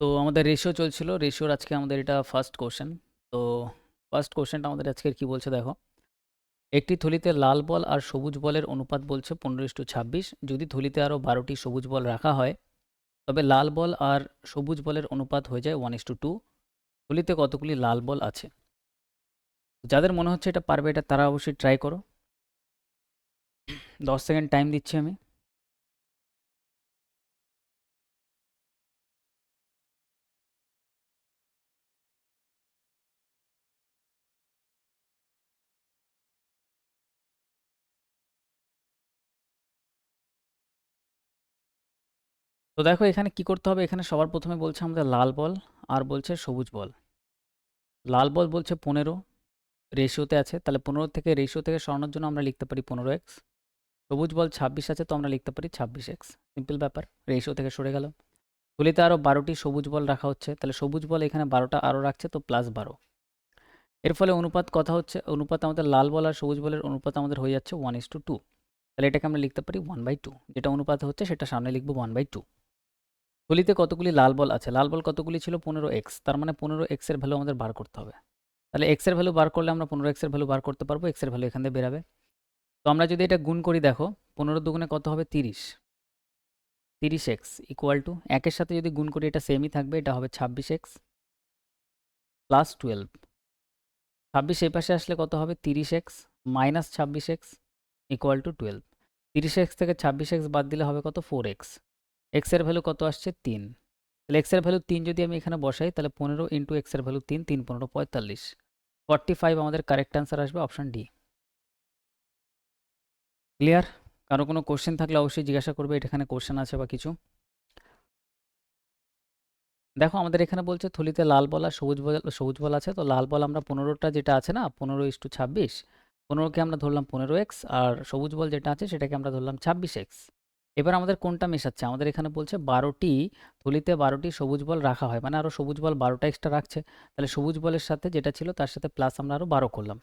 তো আমাদের রেশিও চলছিল। রেশিওর আজকে আমাদের এটা ফার্স্ট কোয়েশ্চেন। তো ফার্স্ট কোয়েশ্চেনটা আমাদের আজকের কি বলছে দেখো। একটি থলিতে লাল বল আর সবুজ বলের অনুপাত বলছে 15:26। যদি থলিতে আরও 12টি সবুজ বল রাখা হয় তবে লাল বল আর সবুজ বলের অনুপাত হয়ে যায় 1:2। থলিতে কতগুলি লাল বল আছে? যাদের মনে হচ্ছে এটা পারবে এটা তারা অবশ্যই ট্রাই করো। 10 সেকেন্ড টাইম দিচ্ছি আমি। তো দেখো এখানে কি করতে হবে, এখানে সবার প্রথমে বলছে আমাদের লাল বল আর বলছে সবুজ বল। লাল বল বলছে 15 রেশিওতে আছে, তাহলে 15 থেকে রেশিও থেকে সরানোর জন্য আমরা লিখতে পারি 15x। সবুজ বল 26 আছে, তো আমরা লিখতে পারি 26x। সিম্পল ব্যাপার, রেশিও থেকে সরে গেল। থলিতে আরও 12টি সবুজ বল রাখা হচ্ছে, তাহলে সবুজ বল এখানে 12টা আরও রাখছে, তো +12। এর ফলে অনুপাত কথা হচ্ছে, অনুপাত আমাদের লাল বল আর সবুজ বলের অনুপাত আমাদের হয়ে যাচ্ছে 1:2। তাহলে এটাকে আমরা লিখতে পারি 1/2, যেটা অনুপাত হচ্ছে সেটা সামনে লিখবো 1/2। থলিতে কতগুলি লাল বল আছে? লাল বল কতগুলি ছিল? 15x। তার মানে 15x এর ভ্যালু আমাদের বার করতে হবে। তাহলে x এর ভ্যালু বার করলে আমরা 15x এর ভ্যালু বার করতে পারবো। x এর ভ্যালু এখান থেকে বেরাবে। তো আমরা যদি এটা গুণ করি দেখো, 15 দুগুণে কত হবে? 30। 30x ইকুয়াল টু, একের সাথে যদি গুণ করি এটা সেমই থাকবে, এটা হবে 26x প্লাস 12। 26 এই পাশে আসলে কত হবে? 30x minus 26x equal to 12। 30x থেকে 26x বাদ দিলে হবে কত? 4x। x এর ভ্যালু কত আসছে? 3। তাহলে x এর ভ্যালু 3 যদি আমি এখানে বসাই, তাহলে 15 ইন্টু x এর ভ্যালু 3, 3 15 45। 45 আমাদের কারেক্ট অ্যান্সার আসবে, অপশন ডি। ক্লিয়ার? কারো কোনো কোশ্চেন থাকলে অবশ্যই জিজ্ঞাসা করবে, এখানে কোশ্চেন আছে বা কিছু। দেখো আমাদের এখানে বলছে থলিতে লাল বল আর সবুজ বল আছে। তো লাল বল আমরা 15টা যেটা আছে না, 15:26, 15কে আমরা ধরলাম 15x, আর সবুজ বল যেটা আছে সেটাকে আমরা ধরলাম 26x। এবার আমাদের কোনটা মেশাচ্ছে? আমাদের এখানে বলছে 12টি থলিতে 12টি সবুজ বল রাখা হয়, মানে আরও সবুজ বল 12টা এক্সট্রা রাখছে। তাহলে সবুজ বলের সাথে যেটা ছিল তার সাথে প্লাস আমরা আরও 12 করলাম।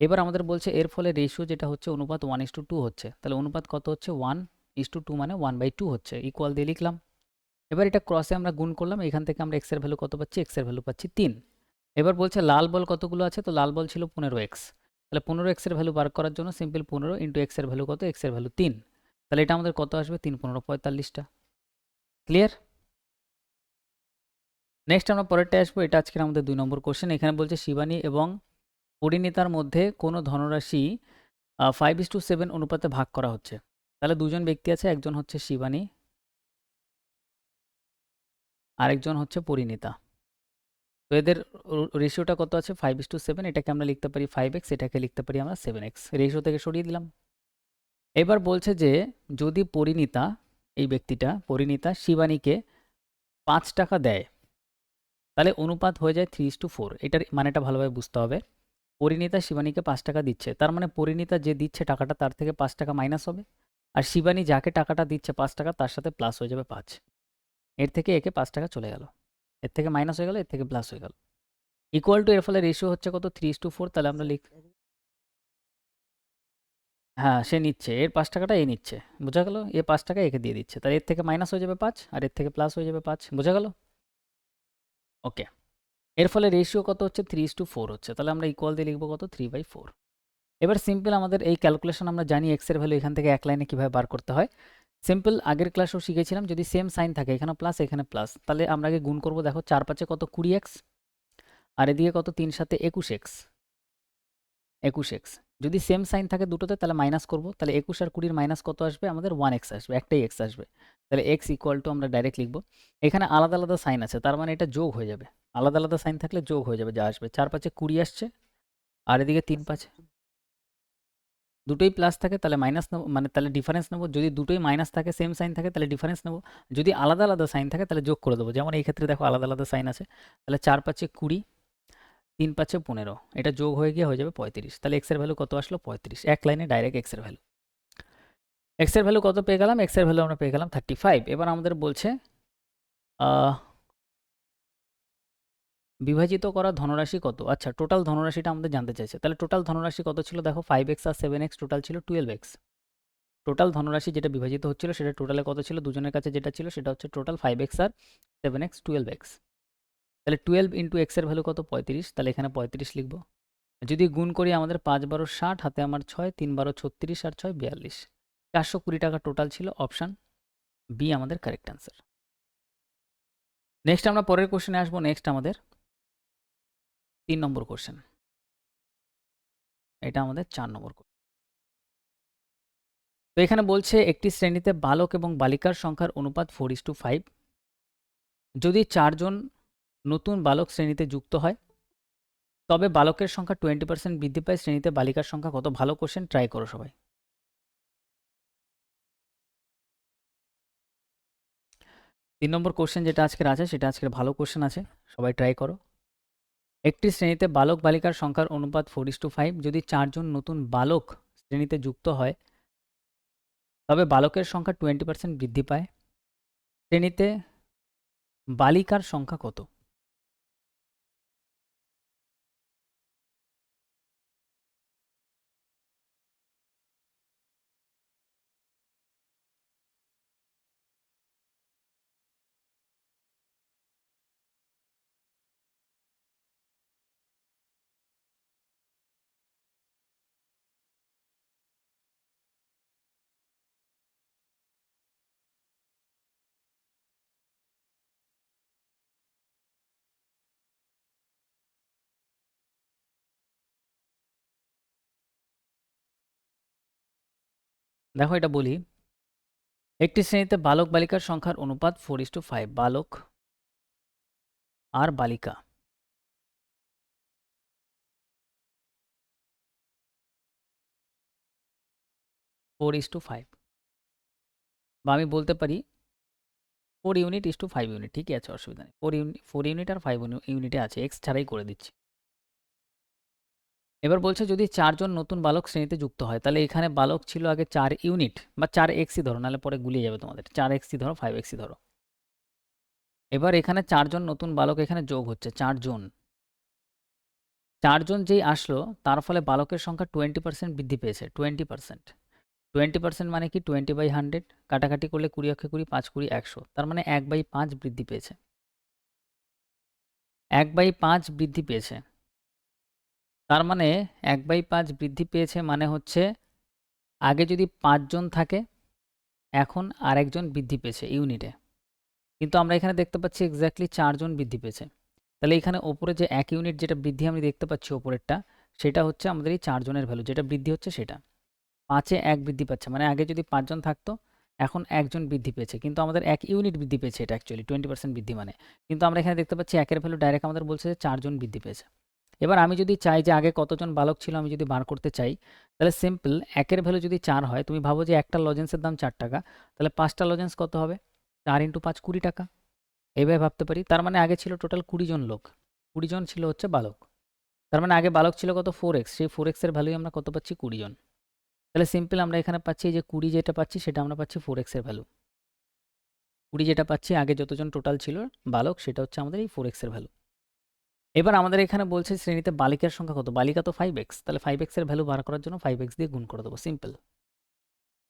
এবার আমাদের বলছে এর ফলে রেশিও যেটা হচ্ছে অনুপাত 1:2 হচ্ছে। তাহলে অনুপাত কত হচ্ছে? 1:2, মানে 1/2 হচ্ছে। ইকুয়াল দিয়ে লিখলাম। এবার এটা ক্রসে আমরা গুণ করলাম, এখান থেকে আমরা x এর ভ্যালু কত পাচ্ছি? x এর ভ্যালু পাচ্ছি 3। এবার বলছে লাল বল কতগুলো আছে? তো লাল বল ছিল 15x। তাহলে 15x এর ভ্যালু বার করার জন্য সিম্পল 15 ইন্টু x এর ভ্যালু কত? x এর ভ্যালু 3। তাহলে এটা আমাদের কত আসবে? 3 15 45টা। ক্লিয়ার? নেক্সট আমরা পরেরটা আসবো, এটা আজকের আমাদের 2 নম্বর কোশ্চেন। এখানে বলছে শিবানী এবং পরিণীতার মধ্যে কোনো ধনরাশি 5:7 অনুপাতে ভাগ করা হচ্ছে। তাহলে দুজন ব্যক্তি আছে, একজন হচ্ছে শিবানী, আরেকজন হচ্ছে পরিণীতা। তো এদের রেশিওটা কত আছে? 5:7। এটাকে আমরা লিখতে পারি 5x, এটাকে লিখতে পারি আমরা 7x। রেশিও থেকে সরিয়ে দিলাম। এবার বলছে যে যদি পরিণীতা, এই ব্যক্তিটা পরিণীতা শিবানীকে 5 টাকা দেয়, তাহলে অনুপাত হয়ে যায় 3:4। এটার মানেটা ভালোভাবে বুঝতে হবে। পরিণীতা শিবানীকে 5 টাকা দিচ্ছে, তার মানে পরিণীতা যে দিচ্ছে টাকাটা তার থেকে 5 টাকা মাইনাস হবে, আর শিবানী যাকে টাকাটা দিচ্ছে 5 টাকা তার সাথে প্লাস হয়ে যাবে 5। এর থেকে একে 5 টাকা চলে গেল, এর থেকে মাইনাস হয়ে গেল, এর থেকে প্লাস হয়ে গেল। ইকুয়াল টু, এর ফলে রেশিও হচ্ছে কত? 3:4। তাহলে আমরা হ্যাঁ, সে নিচ্ছে, এর 5 টাকাটা এ নিচ্ছে। বোঝা গেল? এ 5 টাকা একে দিয়ে দিচ্ছে, তাহলে এর থেকে মাইনাস হয়ে যাবে 5, আর এর থেকে প্লাস হয়ে যাবে 5। বোঝা গেল? ওকে। এর ফলে রেশিও কত হচ্ছে? 3:4 হচ্ছে। তাহলে আমরা ইকুয়াল দিয়ে লিখবো কত? 3/4। এবার সিম্পল আমাদের এই ক্যালকুলেশন আমরা জানি x এর ভ্যালু এখান থেকে এক লাইনে কীভাবে বার করতে হয়। সিম্পল আগের ক্লাসেও শিখেছিলাম, যদি সেম সাইন থাকে, এখানে প্লাস এখানে প্লাস, তাহলে আমরা আগে গুণ করবো। দেখো 4 5 কত? 20x, আর এদিকে কত? 3 7 21x। 21x যদি সেম সাইন থাকে দুটোতে, তাহলে মাইনাস করব। তাহলে 21 আর 20 মাইনাস কত আসবে? আমাদের 1x আসবে, একটাই x আসবে। তাহলে x ইকুয়াল টু আমরা ডাইরেক্ট লিখব। এখানে আলাদা আলাদা সাইন আছে, তার মানে এটা যোগ হয়ে যাবে। আলাদা আলাদা সাইন থাকলে যোগ হয়ে যাবে, যা আসবে 4 5 20 আসছে, আর এদিকে 3 5 দুটোই প্লাস থাকে তাহলে মাইনাস নেব, মানে তাহলে ডিফারেন্স নেব। যদি দুটোই মাইনাস থাকে, সেম সাইন থাকে, তাহলে ডিফারেন্স নেব। যদি আলাদা আলাদা সাইন থাকে তাহলে যোগ করে দেবো। যেমন এই ক্ষেত্রে দেখো আলাদা আলাদা সাইন আছে। তাহলে 4 5 20, 3 5 15, এটা যোগ হয়ে গিয়ে হয়ে যাবে 35। তাহলে x এর ভ্যালু কত আসলো? 35। এক লাইনে ডাইরেক্ট x এর ভ্যালু। x এর ভ্যালু কত পেয়ে গেলাম? x এর ভ্যালু আমরা পেয়ে গেলাম 35। এবার আমাদের বলছে বিভাজিত করা ধনরাশি কত? আচ্ছা, টোটাল ধনরাশিটা আমাদের জানতে চাইছে। তাহলে টোটাল ধনরাশি কত ছিল? দেখো 5x আর 7x টোটাল ছিল 12x। টোটাল ধনরাশি যেটা বিভাজিত হচ্ছিল সেটা টোটালে কত ছিল? দুজনের কাছে যেটা ছিল সেটা হচ্ছে টোটাল 5x আর 7x 12x, তাহলে 12 ইন্টু এক্সের ভ্যালু কত 35, তাহলে এখানে 35 লিখব। যদি গুণ করি আমাদের 5 12 60, হাতে আমার 6, 3 12 36 আর 6 42, 420 টাকা টোটাল ছিল। অপশান বি আমাদের কারেক্ট অ্যান্সার। নেক্সট আমরা পরের কোশ্চেনে আসবো। নেক্সট আমাদের 3 নম্বর কোশ্চেন, এটা আমাদের 4 নম্বর কোশ্চেন। তো এখানে বলছে একটি শ্রেণীতে বালক এবং বালিকার সংখ্যার অনুপাত 4:5, যদি 4 জন নতুন বালক শ্রেণীতে যুক্ত হয় তবে বালকের সংখ্যা 20% বৃদ্ধি পায়, শ্রেণীতে বালিকার সংখ্যা কত? ভালো কোশ্চেন, ট্রাই করো সবাই। 3 নম্বর কোশ্চেন যেটা আজকের আছে সেটা আজকের ভালো কোশ্চেন আছে, সবাই ট্রাই করো। একটি শ্রেণীতে বালক বালিকার সংখ্যার অনুপাত 4:5, যদি 4 জন নতুন বালক শ্রেণীতে যুক্ত হয় তবে বালকের সংখ্যা 20% বৃদ্ধি পায়, শ্রেণীতে বালিকার সংখ্যা কত? দেখো এটা বলি, একটি শ্রেণীতে বালক বালিকার সংখ্যার অনুপাত 4:5, বালক আর বালিকা। ফোর ইস টু ফাইভ, বা আমি বলতে পারি 4 ইউনিট ইস টু 5 ইউনিট, ঠিকই আছে, অসুবিধা নেই। 4 ইউনিট আর 5 ইউনিটে আছে, এক্স ছাড়াই করে দিচ্ছি। এবার বলছে যদি 4 জন নতুন বালক শ্রেণীতে যুক্ত হয়, তাহলে এখানে বালক ছিল আগে 4 ইউনিট, বা 4xই ধরো, নাহলে পরে গুলিয়ে যাবে তোমাদের। 4xই ধরো, 5xই ধরো। এবার এখানে 4 জন নতুন বালক এখানে যোগ হচ্ছে, 4 জন। 4 জন যেই আসলো তার ফলে বালকের সংখ্যা 20% বৃদ্ধি পেয়েছে। 20%, 20% মানে কি 20/100, কাটাকাটি করলে 20 অক্ষে 20, 5 20 100, তার মানে 1/5 বৃদ্ধি পেয়েছে। 1/5 বৃদ্ধি পেয়েছে, তার মানে 1/5 বৃদ্ধি পেয়েছে মানে হচ্ছে আগে যদি 5 জন থাকে, এখন আরেকজন বৃদ্ধি পেয়েছে ইউনিটে। কিন্তু আমরা এখানে দেখতে পাচ্ছি এক্স্যাক্টলি 4 জন বৃদ্ধি পেয়েছে। তাহলে এখানে ওপরে যে 1 ইউনিট যেটা বৃদ্ধি আমি দেখতে পাচ্ছি ওপরেরটা, সেটা হচ্ছে আমাদের এই 4 জনের ভ্যালু, যেটা বৃদ্ধি হচ্ছে সেটা। 5-এ 1 বৃদ্ধি পাচ্ছে, মানে আগে যদি 5 জন থাকতো, এখন 1 জন বৃদ্ধি পেয়েছে, কিন্তু আমাদের 1 ইউনিট বৃদ্ধি পেয়েছে, এটা অ্যাকচুয়ালি 20% বৃদ্ধি মানে। কিন্তু আমরা এখানে দেখতে পাচ্ছি 1 এর ভ্যালু ডাইরেক্ট আমাদের বলছে যে 4 জন বৃদ্ধি পেয়েছে। এবার আমি যদি চাই যে আগে কতজন বালক ছিল আমি যদি বার করতে চাই, তাহলে সিম্পল 1 এর ভ্যালু যদি 4 হয়, তুমি ভাবো যে একটা লজেন্সের দাম 4 টাকা, তাহলে 5টা লজেন্স কত হবে? 4 × 5 20 টাকা। এইভাবে ভাবতে পারি। তার মানে আগে ছিল টোটাল 20 জন লোক, 20 জন ছিল হচ্ছে বালক। তার মানে আগে বালক ছিল কত? 4x, সেই 4x এর ভ্যালুই আমরা কত পাচ্ছি? 20 জন। তাহলে সিম্পল আমরা এখানে পাচ্ছি এই যে 20 যেটা পাচ্ছি সেটা আমরা পাচ্ছি 4x এর ভ্যালু। 20 যেটা পাচ্ছি আগে যতজন টোটাল ছিল বালক, সেটা হচ্ছে আমাদের এই 4x এর ভ্যালু। এবার আমাদের এখানে বলছে শ্রেণীতে বালিকার সংখ্যা কত? বালিকা তো 5x, তাহলে 5x এর ভ্যালু বার করার জন্য 5x দিয়ে গুণ করে দেবো, সিম্পল।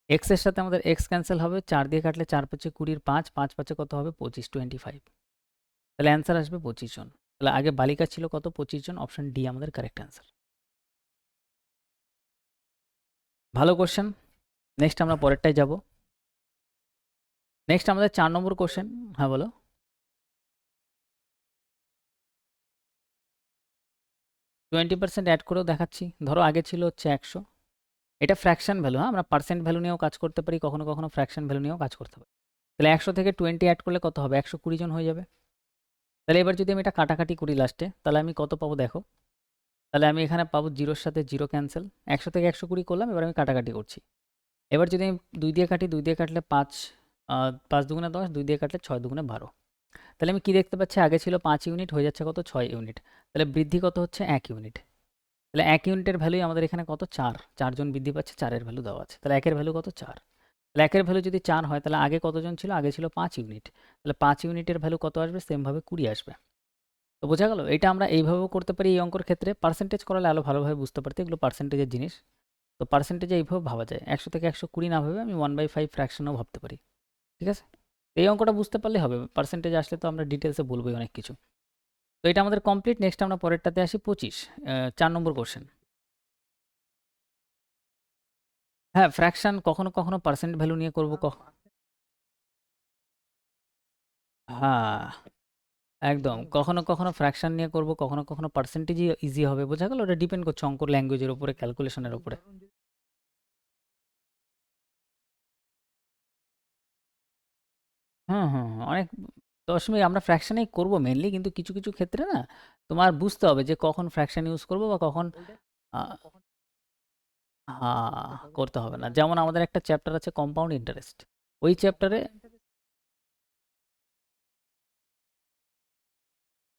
x এর সাথে আমাদের x ক্যান্সেল হবে, 4 দিয়ে কাটলে 4 5 20, 5 5 5 কত হবে? 25, 25। তাহলে অ্যান্সার আসবে 25 জন। তাহলে আগে বালিকা ছিল কত? 25 জন। অপশন ডি আমাদের কারেক্ট অ্যান্সার। ভালো কোশ্চেন। নেক্সট আমরা পরেরটায় যাব। নেক্সট আমাদের 4 নম্বর কোশ্চেন। হ্যাঁ বলো। 20% অ্যাড করেও দেখাচ্ছি। ধরো আগে ছিল হচ্ছে 100, এটা ফ্র্যাকশন ভ্যালু, হ্যাঁ, আমরা পার্সেন্ট ভ্যালু নিয়েও কাজ করতে পারি, কখনো কখনো ফ্র্যাকশন ভ্যালু নিয়েও কাজ করতে পারি। তাহলে 100 থেকে 20 অ্যাড করলে কত হবে? 120 জন হয়ে যাবে। তাহলে এবার যদি আমি এটা কাটাকাটি করি লাস্টে, তাহলে আমি কত পাবো দেখো। তাহলে আমি এখানে পাবো 0-র সাথে 0 ক্যান্সেল, 100 থেকে 120 করলাম, এবার আমি কাটাকাটি করছি। এবার যদি আমি 2 দিয়ে কাটি, 2 দিয়ে কাটলে 5, 5 দুগুণে 10, 2 দিয়ে কাটলে 6 দুগুণে 12। তাহলে আমি কি দেখতে পাচ্ছি? আগে ছিল 5 ইউনিট, হয়ে যাচ্ছে কত? 6 ইউনিট। তাহলে বৃদ্ধি কত হচ্ছে? 1 ইউনিট। তাহলে 1 ইউনিটের ভ্যালুই আমাদের এখানে কত? 4। 4 জন বৃদ্ধি পাচ্ছে, 4 এর ভ্যালু দেওয়া আছে। তাহলে 1 এর ভ্যালু কত? 4। তাহলে 1 এর ভ্যালু যদি 4 হয়, তাহলে আগে কতজন ছিল? আগে ছিল 5 ইউনিট। তাহলে 5 ইউনিটের ভ্যালু কত আসবে? সেমভাবে 20 আসবে। তো বোঝা গেল? এটা আমরা এইভাবেও করতে পারি এই অঙ্কর ক্ষেত্রে। পার্সেন্টেজ করালে আরও ভালোভাবে বুঝতে পারতে, এগুলো পার্সেন্টেজের জিনিস। তো পার্সেন্টেজে এইভাবে ভাবা যায়। 100 থেকে 120 না ভেবে আমি 1/5 ফ্র্যাকশনও ভাবতে পারি। ঠিক আছে? এই অঙ্কটা বুঝতে পারলে হবে, পার্সেন্টেজ আসলে তো আমরা ডিটেলসে বলবোই অনেক কিছু। তো এটা আমাদের কমপ্লিট। নেক্সট আমরা পরেরটাতে আসি 25, 4 নম্বর কোশ্চেন। হ্যাঁ, ফ্র্যাকশন কখনো কখনো পার্সেন্ট ভ্যালু নিয়ে করবো হ্যাঁ, একদম। কখনো কখনো ফ্র্যাকশন নিয়ে করবো, কখনো কখনো পার্সেন্টেজই ইজি হবে। বোঝা গেল? ওটা ডিপেন্ড করছে অঙ্কর ল্যাঙ্গুয়েজের উপরে, ক্যালকুলেশনের উপরে। হুম, হুম, হুম, অনেক 10 মিনিট আমরা ফ্র্যাকশনেই করবো মেনলি, কিন্তু কিছু কিছু ক্ষেত্রে না তোমার বুঝতে হবে যে কখন ফ্র্যাকশন ইউজ করবো বা কখন আহ, হ্যাঁ, করতে হবে না। যেমন আমাদের একটা চ্যাপ্টার আছে কম্পাউন্ড ইন্টারেস্ট, ওই চ্যাপ্টারে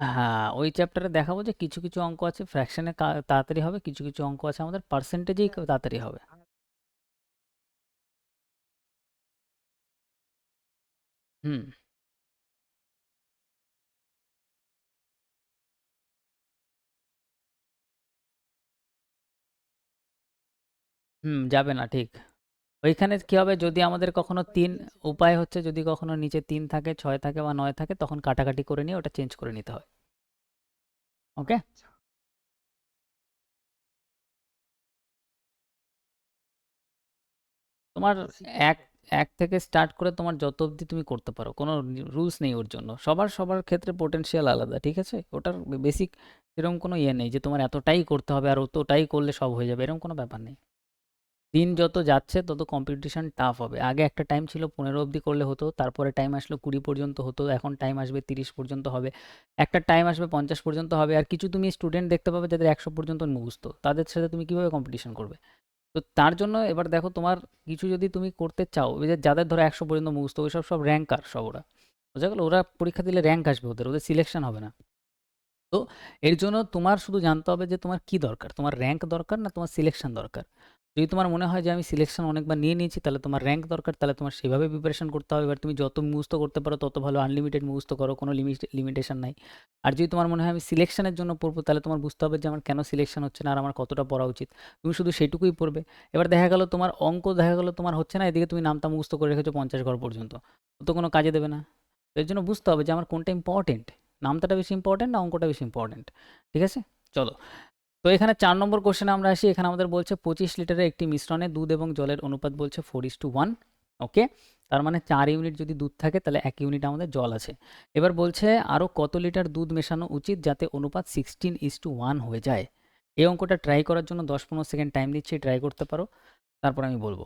হ্যাঁ, ওই চ্যাপ্টারে দেখাবো যে কিছু কিছু অঙ্ক আছে ফ্র্যাকশনে তাড়াতাড়ি হবে, কিছু কিছু অঙ্ক আছে আমাদের পার্সেন্টেজেই তাড়াতাড়ি হবে। হুম, হুম, যাবে না, ঠিক। ওইখানে কি হবে, যদি আমাদের কখনো তিন, উপায় হচ্ছে যদি কখনো নিচে 3 থাকে, 6 থাকে বা 9 থাকে, তখন কাটাকাটি করে নিয়ে ওটা চেঞ্জ করে নিতে হয়। ওকে। তোমার এক এক থেকে স্টার্ট করে তোমার যত অবধি তুমি করতে পারো, কোনো রুলস নেই ওর জন্য। সবার সবার ক্ষেত্রে পোটেনশিয়াল আলাদা, ঠিক আছে? ওটার বেসিক এরকম কোনো ইয়ে নেই যে তোমার এতটাই করতে হবে আর অতটাই করলে সব হয়ে যাবে, এরকম কোনো ব্যাপার নেই। দিন যত যাচ্ছে তত কম্পিটিশন টাফ হবে। আগে একটা টাইম ছিল 15 অবধি করলে হতো, তারপরে টাইম আসলো 20 পর্যন্ত হতো, এখন টাইম আসবে 30 পর্যন্ত হবে, একটা টাইম আসবে 50 পর্যন্ত হবে। আর কিছু তুমি স্টুডেন্ট দেখতে পাবে যাদের 100 পর্যন্ত মুখস্থ, তাদের সাথে তুমি কিভাবে কম্পিটিশন করবে? তো তার জন্য এবার দেখো, তোমার কিছু যদি তুমি করতে চাও, ওই যে যাদের ধরো 100 পর্যন্ত মুখস্থ, ওইসব সব র্যাঙ্কার সব ওরা, বোঝা গেল? ওরা পরীক্ষা দিলে র্যাঙ্ক আসবে, ওদের ওদের সিলেকশন হবে না। তো এর জন্য তোমার শুধু জানতে হবে যে তোমার কি দরকার, তোমার র্যাঙ্ক দরকার না তোমার সিলেকশন দরকার। যদি তোমার মনে হয় যে আমি সিলেকশন অনেকবার নিয়ে নিয়েছি, তাহলে তোমার র্যাঙ্ক দরকার, তাহলে তোমার সেভাবে প্রিপারেশন করতে হবে। এবার তুমি যত মুখস্থ করতে পারো তত ভালো, আনলিমিটেড মুখস্থ করো, কোনো লিমিটেশন নাই। আর যদি তোমার মনে হয় আমি সিলেকশনের জন্য পড়বো, তাহলে তোমার বুঝতে হবে যে আমার কেন সিলেকশন হচ্ছে না আর আমার কতটা পড়া উচিত, তুমি শুধু সেটুকুই পড়বে। এবার দেখা গেল তোমার অঙ্ক দেখা গেল তোমার হচ্ছে না, এদিকে তুমি নামতা মুখস্থ করে রেখেছো 50 ঘর পর্যন্ত, তো কোনো কাজে দেবে না। তো এর জন্য বুঝতে হবে যে আমার কোনটা ইম্পর্টেন্ট, নামতাটা বেশি ইম্পর্টেন্ট না অঙ্কটা বেশি ইম্পর্টেন্ট। ঠিক আছে, চলো। তো এখানে 4 নম্বর কোশ্চেনে আমরা আসি। এখানে আমাদের বলছে 25 লিটারের একটি মিশ্রণে দুধ এবং জলের অনুপাত বলছে 4:1। ওকে, তার মানে 4 ইউনিট যদি দুধ থাকে তাহলে 1 ইউনিট আমাদের জল আছে। এবার বলছে আরও কত লিটার দুধ মেশানো উচিত যাতে অনুপাত 16:1 হয়ে যায়। এই অঙ্কটা ট্রাই করার জন্য 10-15 সেকেন্ড টাইম দিচ্ছি, ট্রাই করতে পারো, তারপর আমি বলবো।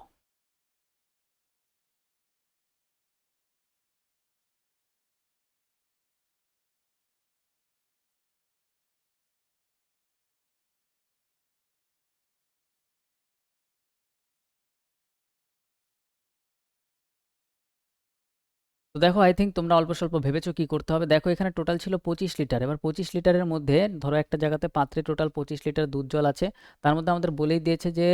তো দেখো, আই থিঙ্ক তোমরা অল্প স্বল্প ভেবেছো কি করতে হবে। দেখো এখানে টোটাল ছিল 25 লিটার। এবার 25 লিটারের মধ্যে ধরো একটা জায়গাতে পাত্রে টোটাল 25 লিটার দুধ জল আছে, তার মধ্যে আমাদের বলেই দিয়েছে যে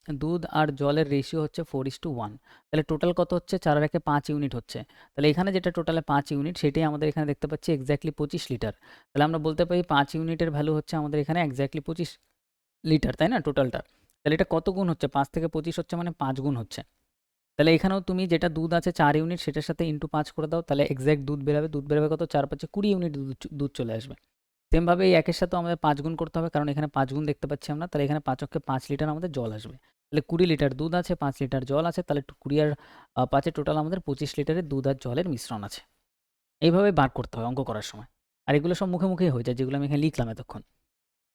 দুধ আর জলের রেশিও হচ্ছে 4:1। তাহলে টোটাল কত হচ্ছে, 4 আর 1-5 ইউনিট হচ্ছে। তাহলে এখানে যেটা টোটালে 5 ইউনিট, সেটাই আমাদের এখানে দেখতে পাচ্ছি এক্স্যাক্টলি 25 লিটার। তাহলে আমরা বলতে পারি 5 ইউনিটের ভ্যালু হচ্ছে আমাদের এখানে এক্স্যাক্টলি 25 লিটার, তাই না টোটালটা? তাহলে এটা কত গুণ হচ্ছে, 5 থেকে 25 হচ্ছে মানে 5 গুণ হচ্ছে। তাহলে এখানেও তুমি যেটা দুধ আছে 4 ইউনিট, সেটার সাথে ইন্টু 5 করে দাও, তাহলে এক্স্যাক্ট দুধ বেরোবে। দুধ বেরোবে কত, 4-5-20 ইউনিট দুধ দুধ চলে আসবে। সেমভাবে এই একের সাথেও আমাদের 5 গুণ করতে হবে, কারণ এখানে 5 গুণ দেখতে পাচ্ছি আমরা। তাহলে এখানে 5 লিটার আমাদের জল আসবে। তাহলে 20 লিটার দুধ আছে, 5 লিটার জল আছে, তাহলে 20 আর 5-এ টোটাল আমাদের 25 লিটারের দুধ আর জলের মিশ্রণ আছে। এইভাবে বার করতে হয় অঙ্ক করার সময়। আর এগুলো সব মুখে মুখেই হয়ে যায়, যেগুলো আমি এখানে লিখলাম এতক্ষণ।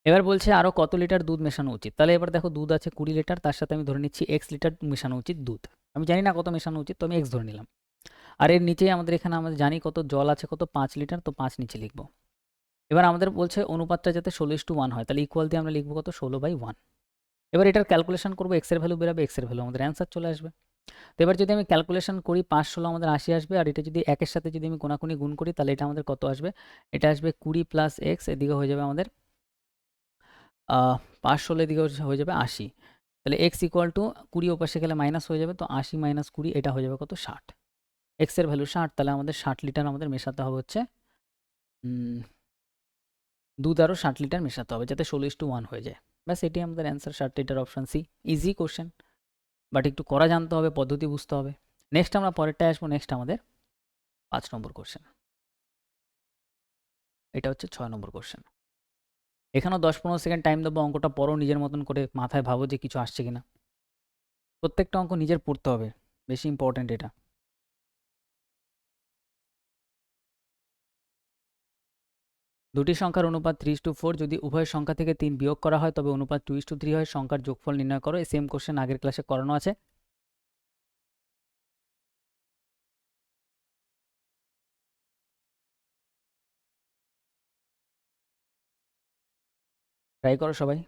এবার বলছে আরও কত লিটার দুধ মেশানো উচিত। তাহলে এবার দেখো, দুধ আছে 20 লিটার, তার সাথে আমি ধরে নিচ্ছি এক্স লিটার মেশানো উচিত দুধ। আমি জানি না কত মেশানো উচিত, তো আমি এক্স ধরে নিলাম। আর এর নিচেই আমাদের এখানে আমরা জানি কত জল আছে, কত 5 লিটার, তো 5 নিচে লিখবো। এবার আমাদের বলছে অনুপাতটা যাতে 16:1 হয়, তাহলে ইকুয়াল দিয়ে আমরা লিখবো কত, 16/1। এবার এটার ক্যালকুলেশন করবো, এক্সের ভ্যালু বেরোবে, এক্সের ভ্যালু আমাদের অ্যান্সার চলে আসবে। তো এবার যদি আমি ক্যালকুলেশন করি, 5-16 আমাদের 80 আসবে। আর এটা যদি একের সাথে যদি আমি কোনাকুনি গুণ করি, তাহলে এটা আমাদের কত আসবে, এটা আসবে 20 প্লাস এক্স, এদিকে হয়ে যাবে আমাদের 5-16, এদিকে হয়ে যাবে 80। তাহলে এক্স ইকুয়াল টু 20 ওপাশে গেলে মাইনাস হয়ে যাবে, তো 80 মাইনাস 20 এটা হয়ে যাবে কত, 60। এক্সের ভ্যালু 60, তাহলে আমাদের 60 লিটার আমাদের মেশাতে হবে হচ্ছে দুধ আরও 60 লিটার মেশাতে হবে যাতে 16:1 হয়ে যায়। ব্যাস এটাই আমাদের answer, 60 litre, option C. Easy question, but একটু করা জানতে হবে, পদ্ধতি বুঝতে হবে। নেক্সট আমরা পরেরটায় আসবো। নেক্সট আমাদের 5 নম্বর কোশ্চেন। এটা হচ্ছে 6 নম্বর কোশ্চেন। এখানেও 10-15 সেকেন্ড টাইম দেবো, অঙ্কটা পড়ো নিজের মতন করে, মাথায় ভাবো যে কিছু আসছে কিনা। প্রত্যেকটা অঙ্ক নিজের পড়তে হবে, বেশি ইম্পর্ট্যান্ট এটা। দুটি সংখ্যার অনুপাত 3:4, যদি উভয় সংখ্যা থেকে 3 বিয়োগ করা হয় তবে অনুপাত 2:3 হয়, সংখ্যার যোগফল নির্ণয় করো। এই সেম কোশ্চেন আগের ক্লাসে করানো আছে। ট্রাই করো সবাই।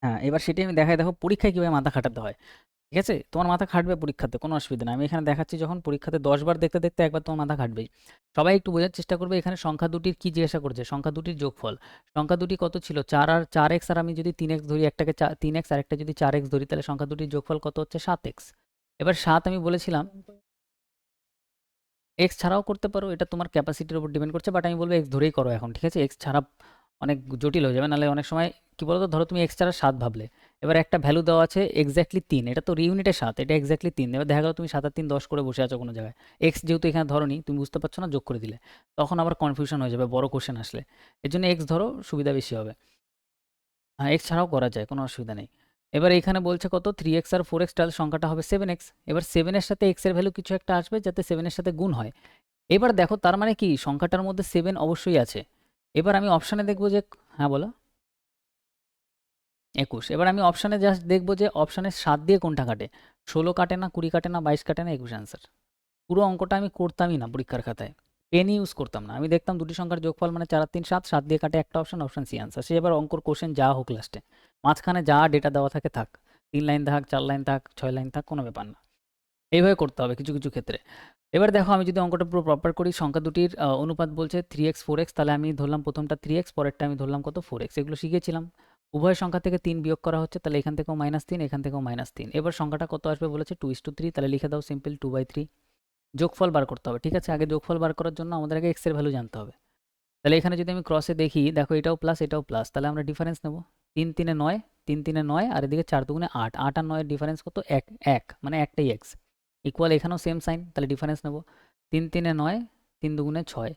হ্যাঁ, এবার সেটাই আমি দেখাই, দেখো পরীক্ষায় কীভাবে মাথা খাটাতে হয়। ঠিক আছে, তোমার মাথা খাটবে পরীক্ষাতে, কোনো অসুবিধা নেই। আমি এখানে দেখাচ্ছি, যখন পরীক্ষাতে 10 বার দেখতে দেখতে একবার তোমার মাথা খাটবেই। সবাই একটু বোঝার চেষ্টা করবে, এখানে সংখ্যা দুটির কি জিজ্ঞাসা করছে, সংখ্যা দুটির যোগফল। সংখ্যা দুটি কত ছিল, 4 আর 4x, আর আমি যদি 3x ধরি, একটাকে 3x আর একটা যদি 4x ধরি, তাহলে সংখ্যা দুটির যোগফল কত হচ্ছে, 7x। এবার 7 আমি বলেছিলাম এক্স ছাড়াও করতে পারো, এটা তোমার ক্যাপাসিটির উপর ডিপেন্ড করছে, বাট আমি বলবো এক্স ধরেই করো এখন। ঠিক আছে, এক্স ছাড়া অনেক জটিল হয়ে যাবে, নাহলে অনেক সময় কি বলতো, ধরো তুমি এক্স ছাড়া 7 ভাবলে, এবার একটা ভ্যালু দেওয়া আছে এক্স্যাক্টলি 3, এটা তো ইউনিটে 7, এটা এক্স্যাক্টলি 3, এবার দেখা গেলো তুমি 7 আর 3 10 করে বসে আছো কোনো জায়গায়, এক্স যেহেতু এখানে ধরোনি, তুমি বুঝতে পারছো না, যোগ করে দিলে, তখন আবার কনফিউশন হয়ে যাবে বড় কোশ্চেন আসলে। এর জন্য এক্স ধরো, সুবিধা বেশি হবে। হ্যাঁ, এক্স ছাড়াও করা যায়, কোনো অসুবিধা নেই। এবার এখানে বলছে কত, 3x আর 4x, তাহলে সংখ্যাটা হবে 7x। এবার 7 এর সাথে x এর ভ্যালু কিছু একটা আসবে যাতে 7 এর সাথে গুণ হয়। এবার দেখো তার মানে কি, সংখ্যাটার মধ্যে 7 অবশ্যই আছে। এবার আমি অপশানে দেখবো যে, হ্যাঁ বলো, 21। এবার আমি অপশানে জাস্ট দেখবো যে অপশানে 7 দিয়ে কোনটা কাটে, 16 কাটে না, 20 কাটে না, 22 কাটে না, 21 অ্যান্সার। পুরো অঙ্কটা আমি করতামই না পরীক্ষার খাতায়, পেন ইউজ করতাম না, আমি দেখতাম দুটি সংখ্যার যোগফল মানে 4 আর 3 7, 7 দিয়ে কাটে একটা অপশান, অপশান সি অ্যান্সার। সে এবার অঙ্কর কোশ্চেন যা হোক লাস্টে, মাঝখানে যা ডেটা দেওয়া থাকে থাক, 3 লাইন থাক, 4 লাইন থাক, 6 লাইন থাক, কোনো ব্যাপার না। এইভাবে করতে হবে কিছু কিছু ক্ষেত্রে। এবার দেখো আমি যদি অঙ্কটা পুরো প্রপার করি, সংখ্যা দুটির অনুপাত বলছে 3x 4x, তাহলে আমি ধরলাম প্রথমটা 3x, পরেরটা আমি ধরলাম কত, 4x। এগুলো শিখেছিলাম। উভয় সংখ্যা থেকে 3 বিয়োগ করা হচ্ছে, তাহলে এখান থেকেও -3, এখান থেকেও -3। এবার সংখ্যাটা কত আসবে বলেছে, 2:3, তাহলে লিখে দাও সিম্পল 2/3। যোগফল বার করতে হবে। ঠিক আছে, আগে যোগফল বার করার জন্য আমাদের আগে x এর ভ্যালু জানতে হবে। তাহলে এখানে যদি আমি ক্রসে দেখি, দেখো এটাও প্লাস এটাও প্লাস, তাহলে আমরা ডিফারেন্স নেব। 3 3 এ 9, 3 3 এ 9, আর এদিকে 4 2 8, 8 আর 9 এর ডিফারেন্স কত, 1 1, মানে একটাই x। ইকুয়াল এখানেও সেম সাইন, তাহলে ডিফারেন্স নেব। 3 3 এ 9, 3 2 6,